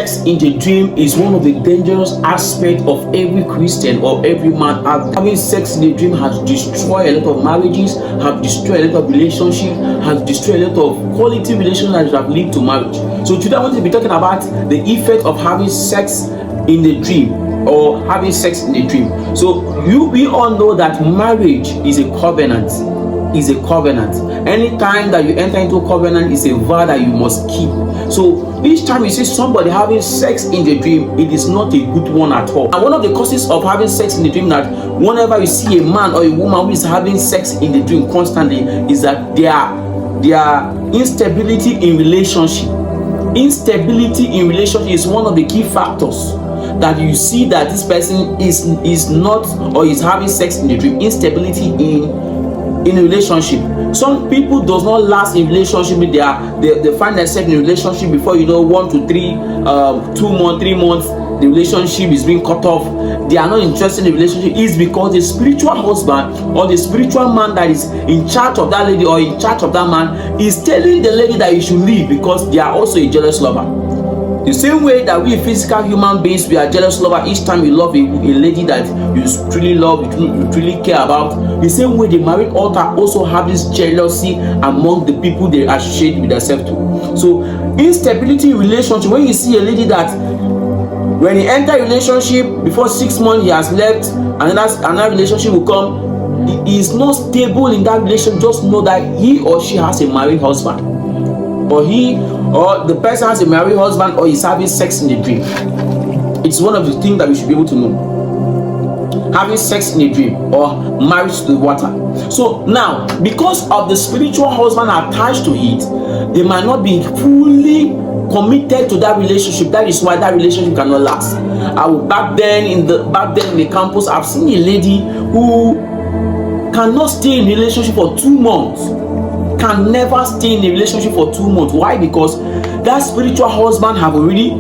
Sex in the dream is one of the dangerous aspects of every Christian or every man. Having sex in the dream has destroyed a lot of marriages, have destroyed a lot of relationships, has destroyed a lot of quality relationships that have led to marriage. So today I want to be talking about the effect of having sex in the dream or having sex in the dream. So we all know that marriage is a covenant. Anytime that you enter into a covenant, it's a vow that you must keep. So each time you see somebody having sex in the dream, it is not a good one at all. And one of the causes of having sex in the dream, that whenever you see a man or a woman who is having sex in the dream constantly, is that their instability in relationship. Instability in relationship is one of the key factors that you see that this person is not or is having sex in the dream. Instability in a relationship. Some people does not last in relationship. They find themselves in a relationship before 1 to 3 2 months, 3 months, the relationship is being cut off. They are not interested in the relationship. Is because the spiritual husband or the spiritual man that is in charge of that lady or in charge of that man is telling the lady that you should leave because they are also a jealous lover. The same way that we physical human beings, we are jealous lover. Each time you love a lady that you truly love, you truly care about, the same way the married altar also have this jealousy among the people they associate with themselves to. So instability in relationship, when you see a lady that when he enter a relationship, before 6 months he has left, another relationship will come, he is not stable in that relationship, just know that he or she has a married husband, or the person has a married husband, or is having sex in the dream. It's one of the things that we should be able to know. Having sex in a dream or marriage to the water. So now, because of the spiritual husband attached to it, they might not be fully committed to that relationship. That is why that relationship cannot last. Back then in the campus, I've seen a lady who cannot stay in a relationship for 2 months. Can never stay in a relationship for 2 months. Why? Because that spiritual husband have already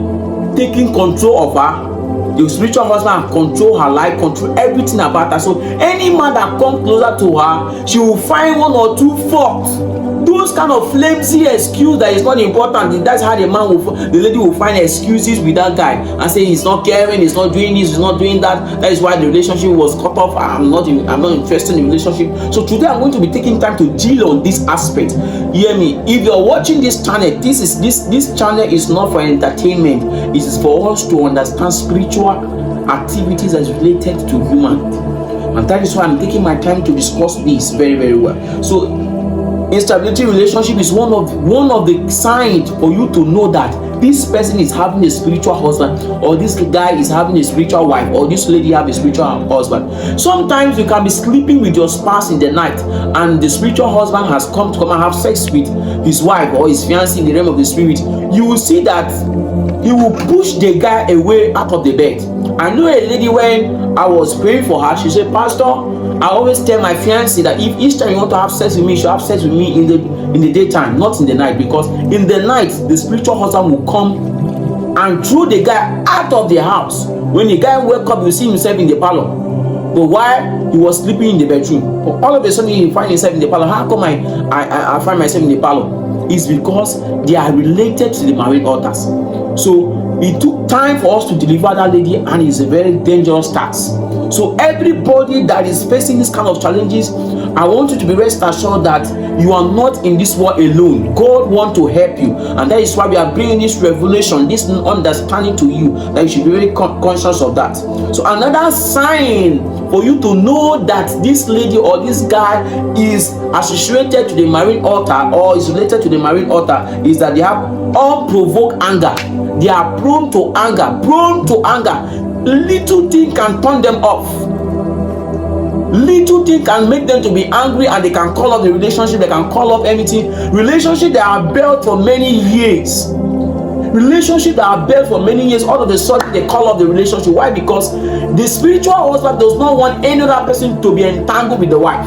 taken control of her. The spiritual husband have control her life, control everything about her. So any man that comes closer to her, she will find 1 or 2 faults. Those kind of flimsy excuse that is not important. That's how the lady will find excuses with that guy and say he's not caring, he's not doing this, he's not doing that. That is why the relationship was cut off. I'm not interested in the relationship. So today I'm going to be taking time to deal on this aspect. Hear me. If you're watching this channel, this channel is not for entertainment. It is for us to understand spiritual activities as related to human. And that is why I'm taking my time to discuss this very, very well. So instability in relationship is one of the signs for you to know that this person is having a spiritual husband, or this guy is having a spiritual wife, or this lady have a spiritual husband. Sometimes you can be sleeping with your spouse in the night, and the spiritual husband has come and have sex with his wife or his fiancé in the realm of the spirit. You will see that he will push the guy away out of the bed. I know a lady, when I was praying for her, she said, "Pastor, I always tell my fiancé that if each time you want to have sex with me, you should have sex with me in the daytime, not in the night, because in the night the spiritual husband will come and throw the guy out of the house. When the guy wake up, you see himself in the parlor, but while he was sleeping in the bedroom, but all of a sudden he find himself in the parlor. How come I find myself in the parlor? It's because they are related to the married altars. So it took time for us to deliver that lady, and it's a very dangerous task. So everybody that is facing this kind of challenges, I want you to be rest assured that you are not in this world alone. God wants to help you, and that is why we are bringing this revelation, this understanding to you, that you should be very conscious of that. So another sign for you to know that this lady or this guy is associated to the married altar or is related to the married altar is that they have unprovoked anger. They are prone to anger. Little thing can turn them off. Little thing can make them to be angry, and they can call off the relationship. They can call off anything. Relationship that are built for many years. All of a sudden they call off the relationship. Why? Because the spiritual husband does not want any other person to be entangled with the wife.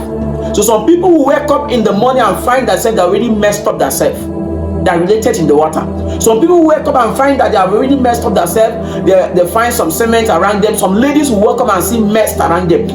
So some people who wake up in the morning and find themselves they already messed up themselves. They are related in the water. Some people who wake up and find that they have already messed up themselves. They find some cement around them. Some ladies who wake up and see mess around them.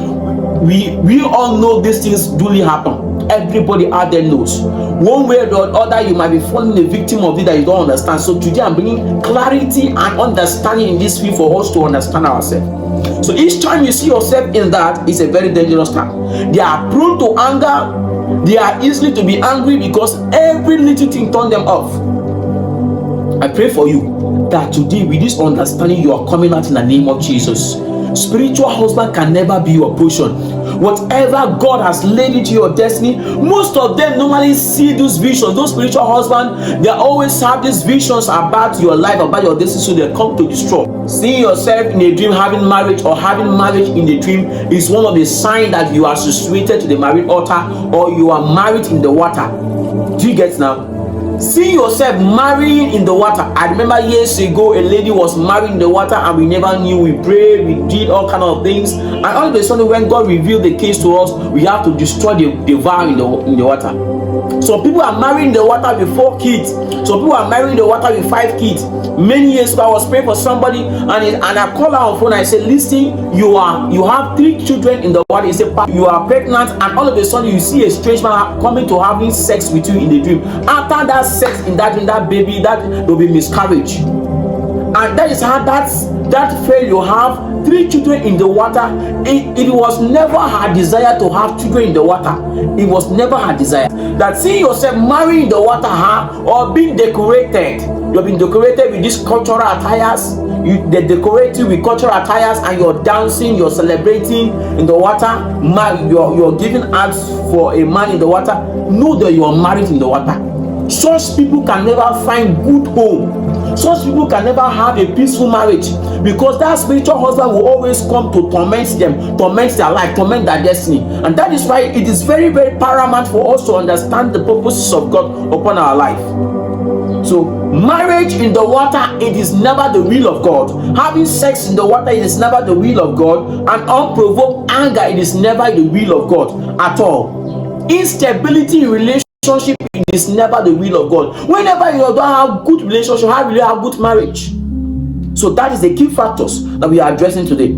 We all know these things duly happen. Everybody out there knows. One way or the other, you might be falling a victim of it that you don't understand. So today I'm bringing clarity and understanding in this field for us to understand ourselves. So each time you see yourself in that, it's a very dangerous time. They are prone to anger. They are easily to be angry because every little thing turns them off. I pray for you that today, with this understanding, you are coming out in the name of Jesus. Spiritual husband can never be your portion. Whatever God has laid into your destiny, most of them normally see those visions. Those spiritual husbands, they always have these visions about your life, about your destiny, so they come to destroy. Seeing yourself in a dream having marriage, or having marriage in a dream, is one of the signs that you are associated to the married altar, or you are married in the water. Do you get now? See yourself marrying in the water. I remember years ago, a lady was married in the water, and we never knew. We prayed, we did all kind of things, and all of a sudden, when God revealed the case to us, we have to destroy the vow in the water. Some people are married in the water with 4 kids. Some people are married in the water with 5 kids. Many years ago, I was praying for somebody, and I called her on phone. I said, "Listen, you have 3 children in the water." He said, "You are pregnant," and all of a sudden, you see a strange man coming to having sex with you in the dream. After that sex in that baby, that will be miscarriage, and that is how that fail. You have 3 children in the water. It was never her desire to have children in the water. It was never her desire. That seeing yourself marrying in the water, or being decorated. You have been decorated with these cultural attires. They decorate you with cultural attires, and you're dancing, you're celebrating in the water. You're giving acts for a man in the water. Know that you are married in the water. Such people can never find good home. Such people can never have a peaceful marriage, because that spiritual husband will always come to torment them, torment their life, torment their destiny. And that is why it is very, very paramount for us to understand the purposes of God upon our life. So marriage in the water, it is never the will of God. Having sex in the water, it is never the will of God. And unprovoked anger, it is never the will of God at all. Instability in relationship, it is never the will of God. Whenever you don't have good relationship, how will you have good marriage? So that is the key factors that we are addressing today.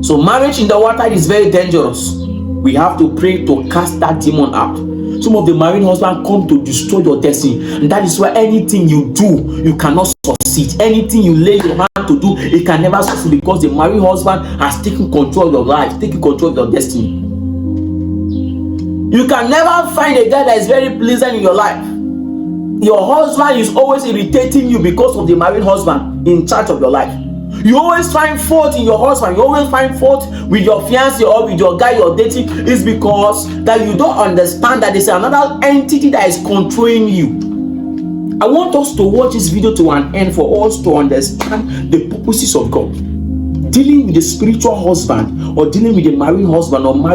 So marriage in the water is very dangerous. We have to pray to cast that demon out. Some of the married husbands come to destroy your destiny, and that is why anything you do, you cannot succeed. Anything you lay your hand to do, it can never succeed, because the married husband has taken control of your life, taken control of your destiny. You can never find a guy that is very pleasant in your life. Your husband is always irritating you because of the married husband in charge of your life. You always find fault in your husband. You always find fault with your fiancé or with your guy you're dating. It's because that you don't understand that there's another entity that is controlling you. I want us to watch this video to an end for us to understand the purposes of God. Dealing with the spiritual husband, or dealing with the married husband or married